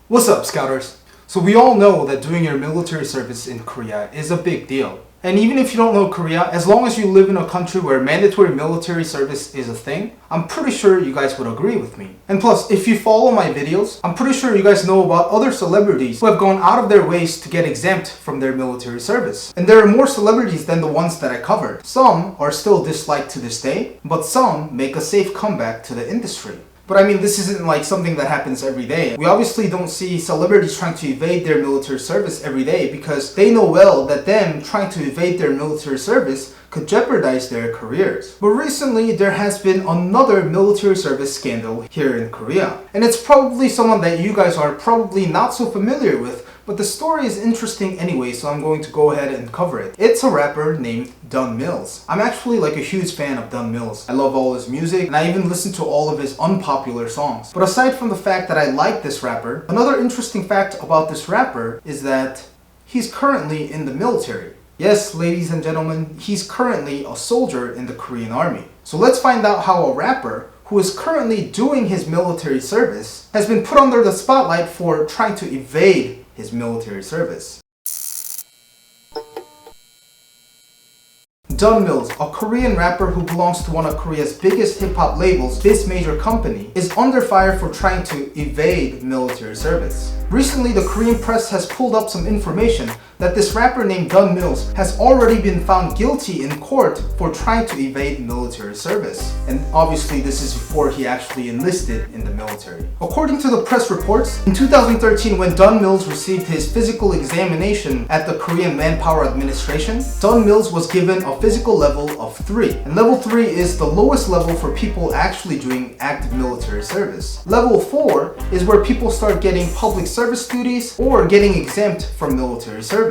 What's up, Scouters? So we all know that doing your military service in Korea is a big deal. And even if you don't know Korea, as long as you live in a country where mandatory military service is a thing, I'm pretty sure you guys would agree with me. And plus, if you follow my videos, I'm pretty sure you guys know about other celebrities who have gone out of their ways to get exempt from their military service. And there are more celebrities than the ones that I covered. Some are still disliked to this day, but some make a safe comeback to the industry. But I mean, this isn't like something that happens every day. We obviously don't see celebrities trying to evade their military service every day because they know well that them trying to evade their military service could jeopardize their careers. But recently, there has been another military service scandal here in Korea. And it's probably someone that you guys are probably not so familiar with, but the story is interesting anyway, so I'm going to go ahead and cover it. It's a rapper named Don Mills. I'm actually like a huge fan of Don Mills. I love all his music, and I even listen to all of his unpopular songs. But aside from the fact that I like this rapper, another interesting fact about this rapper is that he's currently in the military. Yes, ladies and gentlemen, he's currently a soldier in the Korean army. So let's find out how a rapper who is currently doing his military service has been put under the spotlight for trying to evade his military service. Don Mills, a Korean rapper who belongs to one of Korea's biggest hip-hop labels, this major company, is under fire for trying to evade military service. Recently, the Korean press has pulled up some information that this rapper named Don Mills has already been found guilty in court for trying to evade military service. And obviously this is before he actually enlisted in the military. According to the press reports, in 2013 when Don Mills received his physical examination at the Korean Manpower Administration, Don Mills was given a physical level of 3. And level 3 is the lowest level for people actually doing active military service. Level 4 is where people start getting public service duties or getting exempt from military service.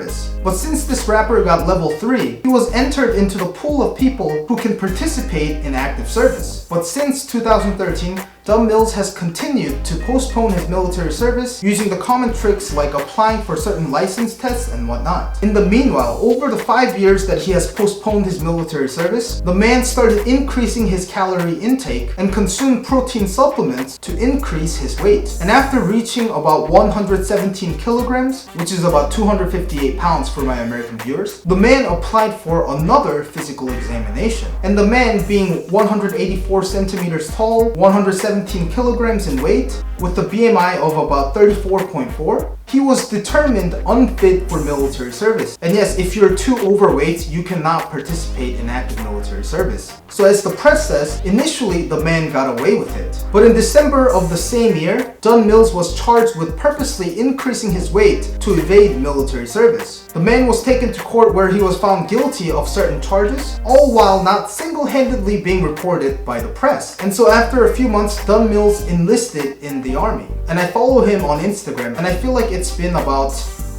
But since this rapper got level 3, he was entered into the pool of people who can participate in active service. But since 2013, Don Mills has continued to postpone his military service using the common tricks like applying for certain license tests and whatnot. In the meanwhile, over the 5 years that he has postponed his military service, the man started increasing his calorie intake and consumed protein supplements to increase his weight. And after reaching about 117 kilograms, which is about 258 pounds for my American viewers, the man applied for another physical examination. And the man being 184 centimeters tall, 117 kilograms in weight, with a BMI of about 34.4, he was determined unfit for military service. And yes, if you're too overweight, you cannot participate in active military service. So as the press says, initially the man got away with it. But in December of the same year, Don Mills was charged with purposely increasing his weight to evade military service. The man was taken to court where he was found guilty of certain charges, all while not single-handedly being reported by the press. And so after a few months, Don Mills enlisted in the army. And I follow him on Instagram, and I feel like it's been about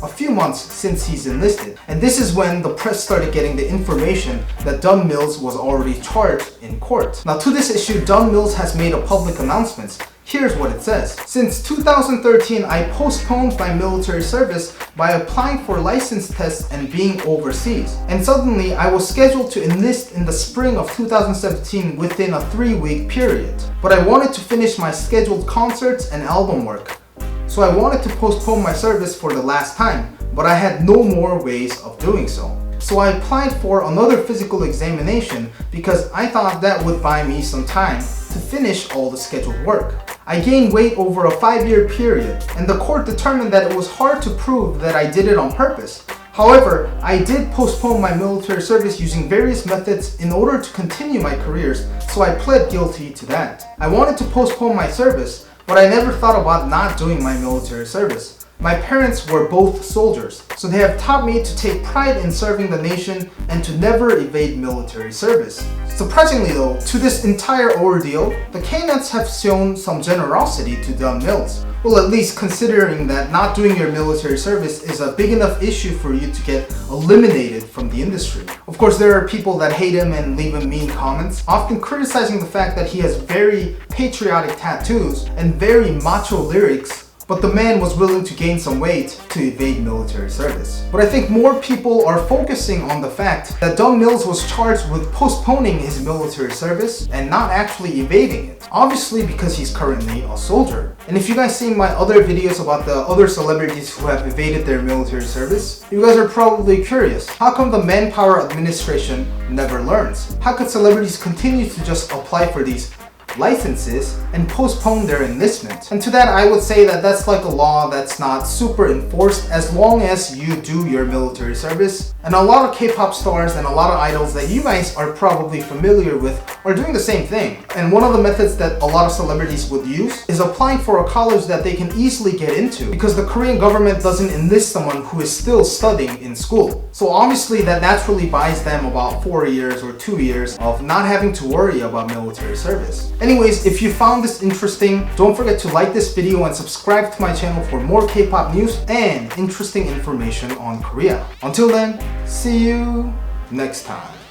a few months since he's enlisted. And this is when the press started getting the information that Don Mills was already charged in court. Now to this issue, Don Mills has made a public announcement. Here's what it says. Since 2013, I postponed my military service by applying for license tests and being overseas. And suddenly, I was scheduled to enlist in the spring of 2017 within a 3-week period. But I wanted to finish my scheduled concerts and album work. So I wanted to postpone my service for the last time, but I had no more ways of doing so. So I applied for another physical examination because I thought that would buy me some time to finish all the scheduled work. I gained weight over a 5-year period, and the court determined that it was hard to prove that I did it on purpose. However, I did postpone my military service using various methods in order to continue my careers, so I pled guilty to that. I wanted to postpone my service, but I never thought about not doing my military service. My parents were both soldiers, so they have taught me to take pride in serving the nation and to never evade military service. Surprisingly though, to this entire ordeal, the KKNs have shown some generosity to Don Mills. Well, at least considering that not doing your military service is a big enough issue for you to get eliminated from the industry. Of course, there are people that hate him and leave him mean comments, often criticizing the fact that he has very patriotic tattoos and very macho lyrics but the man was willing to gain some weight to evade military service. But I think more people are focusing on the fact that Doug Mills was charged with postponing his military service and not actually evading it. Obviously because he's currently a soldier. And if you guys seen my other videos about the other celebrities who have evaded their military service, you guys are probably curious. How come the Manpower Administration never learns? How could celebrities continue to just apply for these licenses and postpone their enlistment? And to that I would say that that's like a law that's not super enforced as long as you do your military service. And a lot of K-pop stars and a lot of idols that you guys are probably familiar with are doing the same thing. And one of the methods that a lot of celebrities would use is applying for a college that they can easily get into, because the Korean government doesn't enlist someone who is still studying in school. So obviously that naturally buys them about 4 years or 2 years of not having to worry about military service. Anyways, if you found this interesting, don't forget to like this video and subscribe to my channel for more K-pop news and interesting information on Korea. Until then, see you next time.